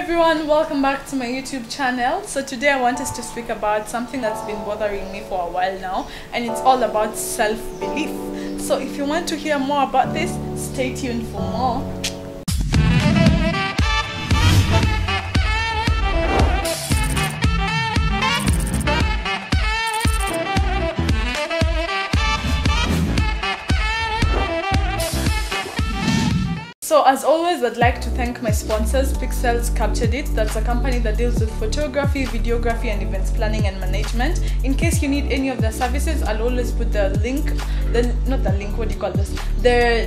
everyone, welcome back to my YouTube channel. So today I want us to speak about something that's been bothering me for a while now, and it's all about self-belief. So if you want to hear more about this, stay tuned for more. So as always, I'd like to thank my sponsors. Pixels Captured It. That's a company that deals with photography, videography and events planning and management. In case you need any of their services, I'll always put the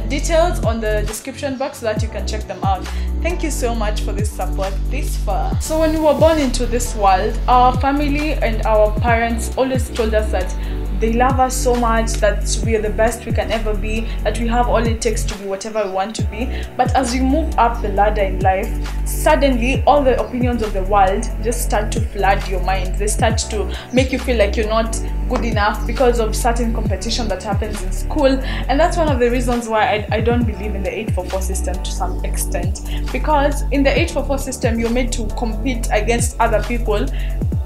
details on the description box so that you can check them out. Thank you so much for this support this far. So when we were born into this world, our family and our parents always told us that they love us so much, that we are the best we can ever be, that we have all it takes to be whatever we want to be. But as we move up the ladder in life, suddenly all the opinions of the world just start to flood your mind. They start to make you feel like you're not good enough because of certain competition that happens in school. And that's one of the reasons why I don't believe in the 844 system to some extent. Because in the 844 system, you're made to compete against other people.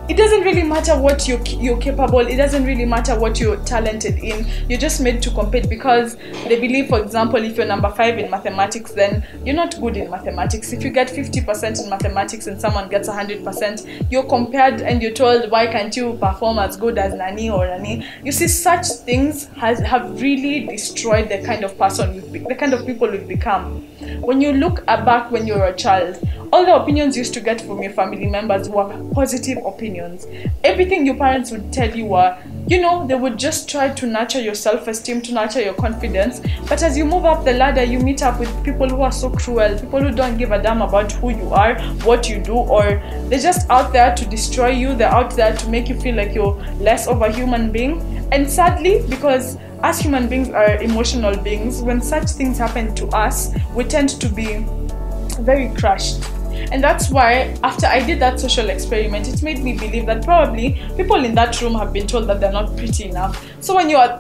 It doesn't really matter what you're capable, it doesn't really matter what you're talented in. You're just made to compete because they believe, for example, if you're number 5 in mathematics, then you're not good in mathematics. If you get 50% in mathematics and someone gets 100%, you're compared and you're told, why can't you perform as good as Nani or Nani? You see, such things have really destroyed the kind of person, the kind of people we've become. When you look back when you were a child, all the opinions you used to get from your family members were positive opinions. Everything your parents would tell you were, they would just try to nurture your self-esteem, to nurture your confidence. But as you move up the ladder, you meet up with people who are so cruel, people who don't give a damn about who you are, what you do, or they're just out there to destroy you. They're out there to make you feel like you're less of a human being. And sadly, because as human beings are emotional beings, when such things happen to us, we tend to be very crushed. And that's why after I did that social experiment, it made me believe that probably people in that room have been told that they're not pretty enough. So when you're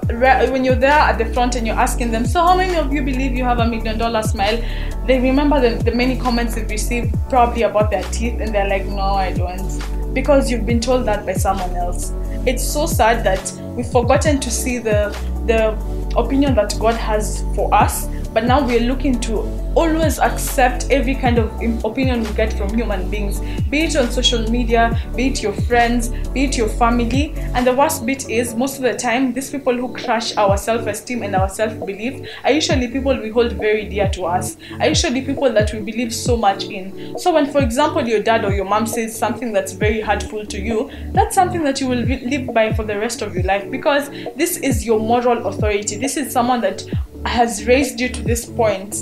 there at the front and you're asking them, so how many of you believe you have $1 million smile, they remember the many comments they've received probably about their teeth, and they're like, no, I don't, because you've been told that by someone else. It's so sad that we've forgotten to see the opinion that God has for us, but now we're looking to always accept every kind of opinion we get from human beings, be it on social media, be it your friends, be it your family. And the worst bit is, most of the time, these people who crush our self-esteem and our self-belief are usually people we hold very dear to us, are usually people that we believe so much in. So when, for example, your dad or your mom says something that's very hurtful to you, that's something that you will live by for the rest of your life, because this is your moral authority. This is someone that has raised you to this point.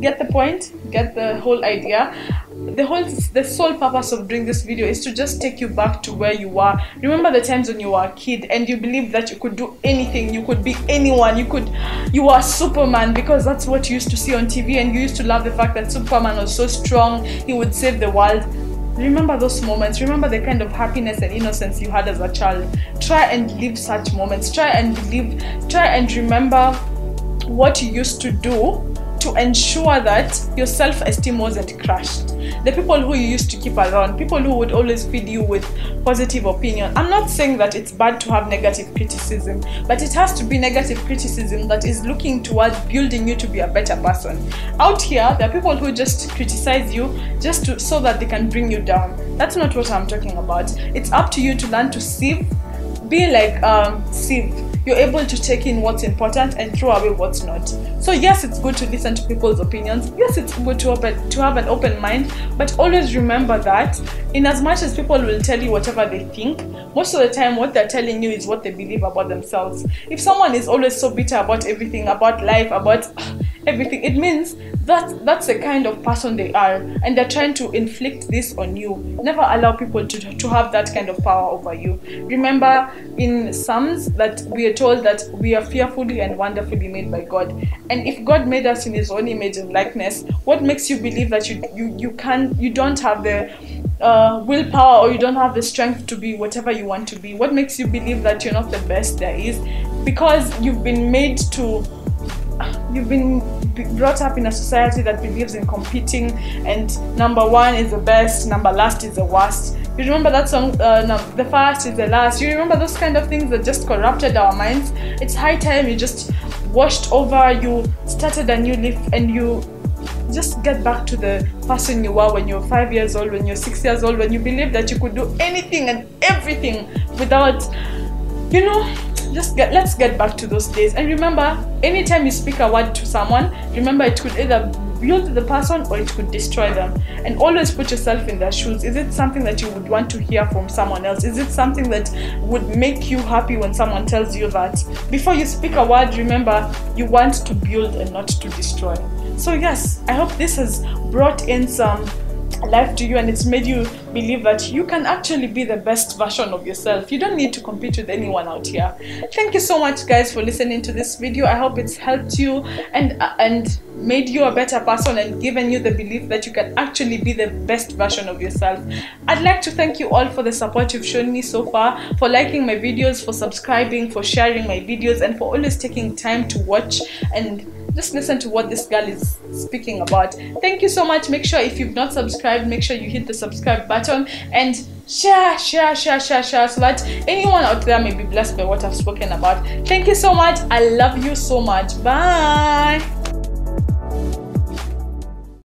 Get the point? Get the whole idea? The sole purpose of doing this video is to just take you back to where you were. Remember the times when you were a kid and you believed that you could do anything, you could be anyone, you were Superman, because that's what you used to see on TV, and you used to love the fact that Superman was so strong, he would save the world. Remember those moments. Remember the kind of happiness and innocence you had as a child. Try and live such moments. Try and remember what you used to do to ensure that your self-esteem wasn't crushed. The people who you used to keep around, people who would always feed you with positive opinion. I'm not saying that it's bad to have negative criticism, but it has to be negative criticism that is looking towards building you to be a better person. Out here, there are people who just criticize you so that they can bring you down. That's not what I'm talking about. It's up to you to learn to sieve, be like sieve. You're able to take in what's important and throw away what's not. So yes, it's good to listen to people's opinions. Yes, it's good to have an open mind, but always remember that in as much as people will tell you whatever they think, most of the time what they're telling you is what they believe about themselves. If someone is always so bitter about everything, about life, about everything, it means that's the kind of person they are, and they're trying to inflict this on you. Never allow people to have that kind of power over you. Remember in Psalms that we are told that we are fearfully and wonderfully made by God. And if God made us in his own image and likeness, what makes you believe that you don't have the willpower, or you don't have the strength to be whatever you want to be? What makes you believe that you're not the best there is? Because you've been brought up in a society that believes in competing, and number one is the best, number last is the worst. You remember that song, the first is the last? You remember those kind of things that just corrupted our minds? It's high time you just washed over, you started a new leaf, and you just get back to the person you were when you were 5 years old, when you're 6 years old, when you believed that you could do anything and everything without, you know, let's get back to those days. And remember, anytime you speak a word to someone, remember it could either build the person or it could destroy them. And always put yourself in their shoes. Is it something that you would want to hear from someone else? Is it something that would make you happy when someone tells you that? Before you speak a word, remember, you want to build and not to destroy. So yes, I hope this has brought in some life to you, and it's made you believe that you can actually be the best version of yourself. You don't need to compete with anyone out here. Thank you so much, guys, for listening to this video. I hope it's helped you and made you a better person and given you the belief that you can actually be the best version of yourself. I'd like to thank you all for the support you've shown me so far, for liking my videos, for subscribing, for sharing my videos, and for always taking time to watch and just listen to what this girl is speaking about. Thank you so much. Make sure if you've not subscribed, make sure you hit the subscribe button and share so that anyone out there may be blessed by what I've spoken about. Thank you so much. I love you so much. Bye.